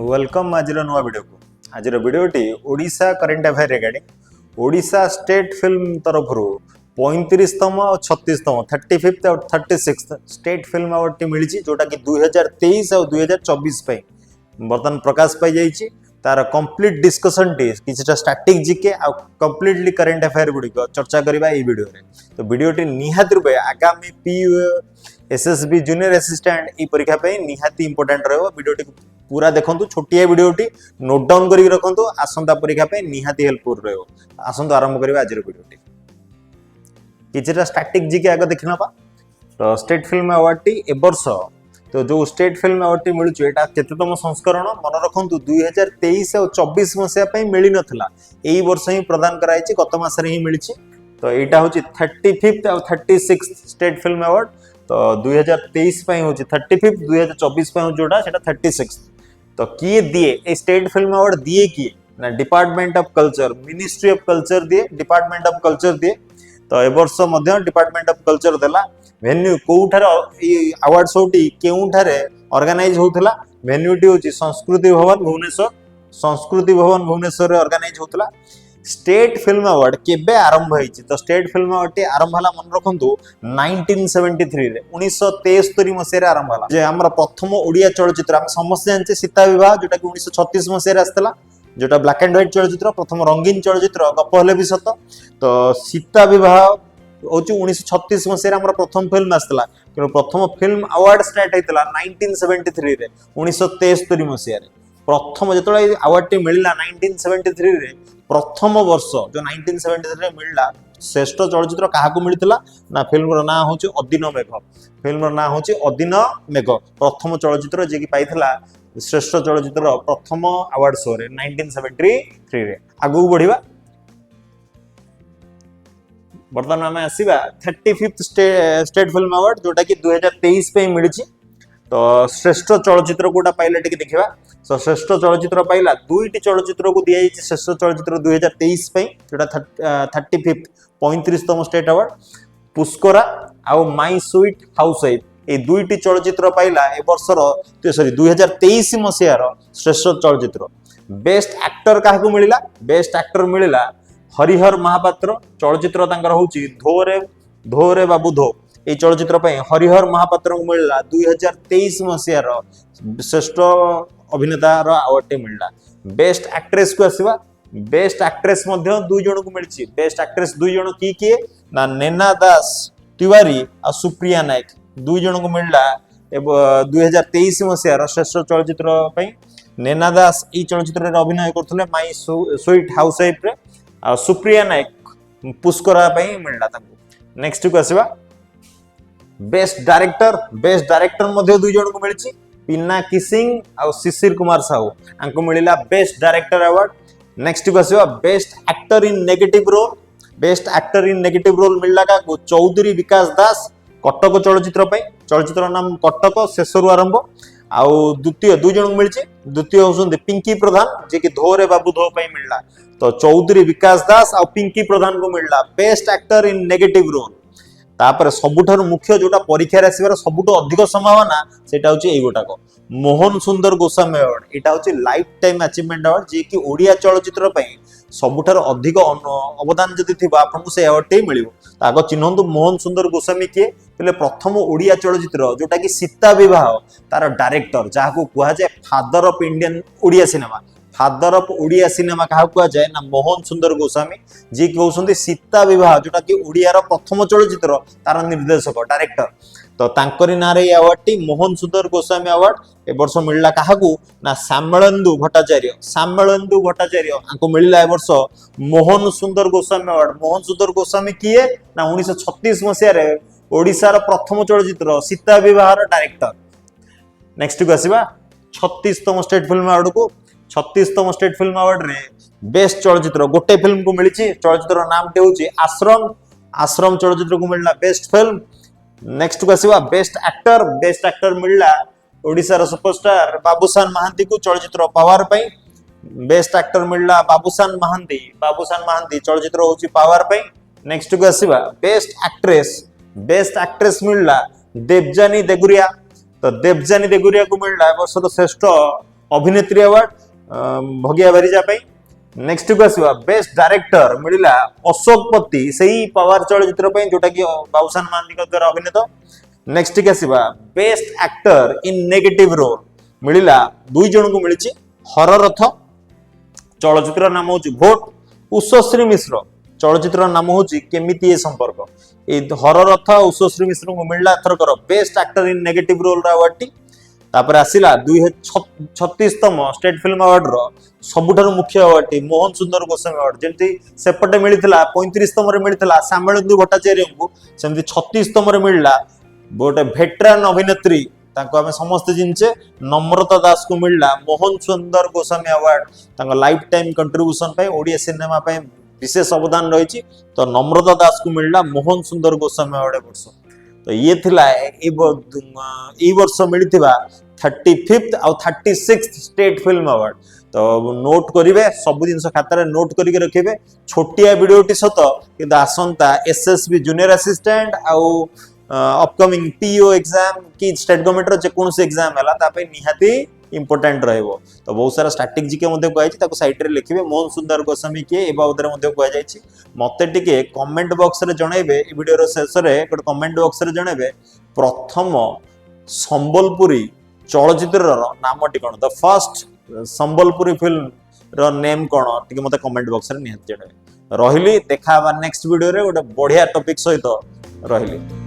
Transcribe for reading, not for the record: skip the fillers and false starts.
Welcome आज नुआ video को आज वीडियोटी Odisha current affair regarding Odisha state film तरफ 35तम और 36तम 35th और 36th स्टेट फिल्म अवार्ड टी मिली जोटा कि 2023 और 2024 बर्तमान प्रकाश पाई जाइए तार कंप्लीट डिस्कसन टी किसी स्टैटिक जीके आउ कंप्लीटली करेन्ट अफेयर गुड़िक चर्चा करवा ये वीडियो रे। तो वीडियोटी निहाती रूपे आगामी पीयू एसएसबी जूनियर असिस्टेंट ये परीक्षा पे निहाती इंपोर्टेंट रहो। वीडियोटी पूरा देखंतु छोटिया वीडियोटी नोट डाउन करके रखंतु आसंता परीक्षा पे निहाती हेल्पफुल रहो। आसंतु आरंभ करबा आज वीडियोटी किछटा स्टैटिक जीके आगे देखिना पा। तो state film award T A वर्ष तो जो स्टेट फिल्म अवार्ड टी मिलुछ एटा केतेतम संस्करण मन रखंतु 2023 और 24 मसिया पे मिली नथला एई वर्ष ही प्रदान कराइछि गत मास रे ही मिलिछि। तो एटा होछि 35th और 36th स्टेट फिल्म अवार्ड। तो 2023 पे होछि 35th 2024 पे जोटा सेटा 36th। तो किए दिए ए स्टेट फिल्म अवार्ड दिए किए ना department of culture ministry of culture दिए डिपार्टमेंट ऑफ कल्चर दिए। तो ए वर्ष मध्य डिपार्टमेंट ऑफ कल्चर देला वेन्यू कोउठार अवार्ड शो टी केउठारे ऑर्गेनाइज होतला वेन्यू टी होची संस्कृति भवन भुवनेश्वर रे ऑर्गेनाइज होतला। स्टेट फिल्म अवार्ड केबे आरंभ होईची तो स्टेट फिल्म अवार्ड टी आरंभ हला मन रखंतु 1973 रे 1973 मसिया रे आरंभ हला। जे हमर प्रथम ओडिया चलचित्र हम समस्त जानचे सीता विवाह जोटा कि 1936 मसिया रे आस्तला जोटा ब्लैक एंड व्हाइट चलचित्र प्रथम रंगीन चलचित्र गप हेले भी सत। तो सीता विवाह होची 1936 मसिया हमर प्रथम फिल्म आस्तला कि प्रथम फिल्म अवार्ड स्टार्ट हैतला 1973 रे 1973 मसिया रे प्रथम जतले अवार्ड टी मिलला 1973 रे प्रथम वर्ष जो 1973 रे मिलला श्रेष्ठ चलचित्र काहाकू मिलतिला ना फिल्म रो ना होची अदिन मेघ। फिल्म रो ना होची अदिन मेघ प्रथम चलचित्र जे कि पाइथिला श्रेष्ठ चलचित्र प्रथम अवार्ड शो रे 1973 रे। आगु बढ़िबा बर्तमान आम आसवा 35th स्टेट फिल्म अवार्ड जोटा कि 2023 पे मिली। तो श्रेष्ठ चलचित्र कोटा पाइला टिके देखिबा। तो श्रेष्ठ चलचित्र पाइला दुईटी चलचित्र को दिया जायछि श्रेष्ठ चलचित्र 2023 पे जोटा 35th 35तम स्टेट अवार्ड पुष्करा आउ माय स्वीट हाउसवाइफ ए दुईटी चलचित्र पाइला ए वर्षर सॉरी 2023 मसियार श्रेष्ठ चलचित्र। बेस्ट एक्टर काहाकू मिलिला बेस्ट एक्टर मिलिला हरिहर महापात्र चलचित्र तांकर होची धोरे बाबू धो ए चलचित्र पे हरिहर महापात्र को मिलला 2023 मसियार श्रेष्ठ अभिनेता रो अवार्ड टे मिलला। बेस्ट एक्ट्रेस को आसीबा बेस्ट एक्ट्रेस मध्य दुई जण को मिलछि। बेस्ट एक्ट्रेस दुई जण की किए ना नैना दास तिवारी आ सुप्रिया नायक दुई जण को मिलला 2023 मसियार श्रेष्ठ चलचित्र पे। नैना दास ई चलचित्र रे अभिनय करथले माय स्वीट हाउसवाइफ रे आ सुप्रिया नायक पुष्करा पे मिलला ताको। नेक्स्ट को आसीबा बेस्ट डायरेक्टर मध्य दुई जण को मिलछि पिनाकी सिंह और शिशिर कुमार साहू आंको मिलिला बेस्ट डायरेक्टर अवार्ड। नेक्स्ट को आसीबा best actor in negative role मिलला का चौधरी विकास दास कटक चलचित्र पे चलचित्र नाम कटक शेषरु आरंभ। आउ द्वितीय दुई जण को मिलछि द्वितीय होसुंदी पिंकी प्रधान जे कि धोरे बाबू धो पे मिलला। तो चौधरी विकास दास और पिंकी प्रधान को मिलला best actor in negative role. तापर सबुठारु मुख्य जोटा परीक्षा रे आसीबार सबुठो अधिक संभावना सेटा होची एई गोटाक मोहन सुंदर गोस्वामी अवार्ड। एटा होची लाइफ टाइम अचीवमेंट अवार्ड जे कि ओडिया चलचित्र पे सबुठारु अधिक अवदान जदि थिबा आपनको से अवार्ड टे मिलिबो। ताको चिन्हंतु मोहन सुंदर गोस्वामी किए पले प्रथम ओडिया चलचित्र जोटा कि सीता विवाह तार डायरेक्टर जाहाको कुहा जाय father of Indian Odia cinema father of Odia cinema कहा कुआ जाए ना मोहन सुंदर गोस्वामी जी कहउसंती सीता विवाह जोटा कि ओडिया रो प्रथम चलचित्र तार निर्देशक डायरेक्टर। तो तांकरी नारे अवार्ड टी मोहन सुंदर गोस्वामी अवार्ड ए वर्ष मिलला काहाकू ना सामळेंदु भट्टाचार्य आंको मिलला ए वर्ष मोहन सुंदर गोस्वामी अवार्ड। मोहन सुंदर गोस्वामी किए ना 1936 मसिया रे ओडिसा रो प्रथम चलचित्र सीता विवाह रो डायरेक्टर। नेक्स्ट को आसीबा 36तम स्टेट फिल्म अवार्ड को 36तम स्टेट फिल्म अवार्ड रे बेस्ट चलचित्र गोटे फिल्म को मिली चलचित्र नाम टे होची आश्रम चलचित्र को मिलला बेस्ट फिल्म। नेक्स्ट को आसीबा बेस्ट एक्टर मिलला ओडिसा रो सुपरस्टार बाबूसान महांती को चलचित्र पावर पे। बेस्ट एक्टर मिलला बाबूसान महांती चलचित्र होची पावर पे। नेक्स्ट को आसीबा बेस्ट एक्ट्रेस मिलला देवजानी देगुरिया। तो देवजानी देगुरिया को मिलला वर्षर श्रेष्ठ अभिनेत्री अवार्ड भगिया बारिजा नेक्स्ट को आसवा बेस्ट डायरेक्टर मिला अशोकपति सही पवार चलचित्र जोटा कि बाबूसान महांती द्वारा अभिनीत नेक्स्ट के आसवा best actor in negative role मिला 2 जन को मिली हररथ चलचित्र नाम हूँ भोट उषश्री मिश्र चलचित्र नाम हूँ केमिति ए संपर्क ये हररथ उषश्री मिश्र को मिलला एथरकर best actor in negative role award टी तापर आसिला 36तम स्टेट फिल्म अवार्ड रो सबुठार मुख्य अवार्ड टी मोहन सुंदर गोस्वामी अवार्ड जमती सेपटे मिलता 35तम मिलता श्यामलेन्दु भट्टाचार्य को सेमती 36तम मिलला गोटे भेटरान अभिनेत्री ताको आमे समस्त जिनचे नम्रता दास को मिलला मोहन सुंदर Goswami award life time contribution पे ओडिया सिनेमा पे विशेष अवदान रही तो नम्रता दास को मिलला मोहन सुंदर गोस्वामी अवार्ड वर्ष तो ये थिला ए वर्ष मिलथिबा 35th और 36th स्टेट फिल्म अवार्ड तो नोट करिवे सब जिनस खातार नोट करके रखिबे छोटिया वीडियोटी सत कि आसंता एसएसबी जूनियर असिस्टेंट आउ अपकमिंग पीओ एग्जाम कि स्टेट गवर्नमेंट जेकोसी एग्जाम है तापे निहाती इंपोर्टेंट रहइबो तो बहुत सारा स्टैटिक जीके मध्ये कहै ताको साइड रे लिखिबे मोहन सुंदर गोस्वामी के ए बाबदरे मध्ये कहै जायछि मते टिके कमेंट बॉक्स रे जणैबे ए वीडियो रो शेष रे एक कमेंट बॉक्स रे जणैबे प्रथम संबलपुरी चलचित्र रो नामटी कोन द फर्स्ट संबलपुरी फिल्म रो नेम कोन टिके मते कमेंट बॉक्स रे निहात जणैबे रहिली देखा नेक्स्ट वीडियो रे गोटे बढ़िया टॉपिक सहित रहिली।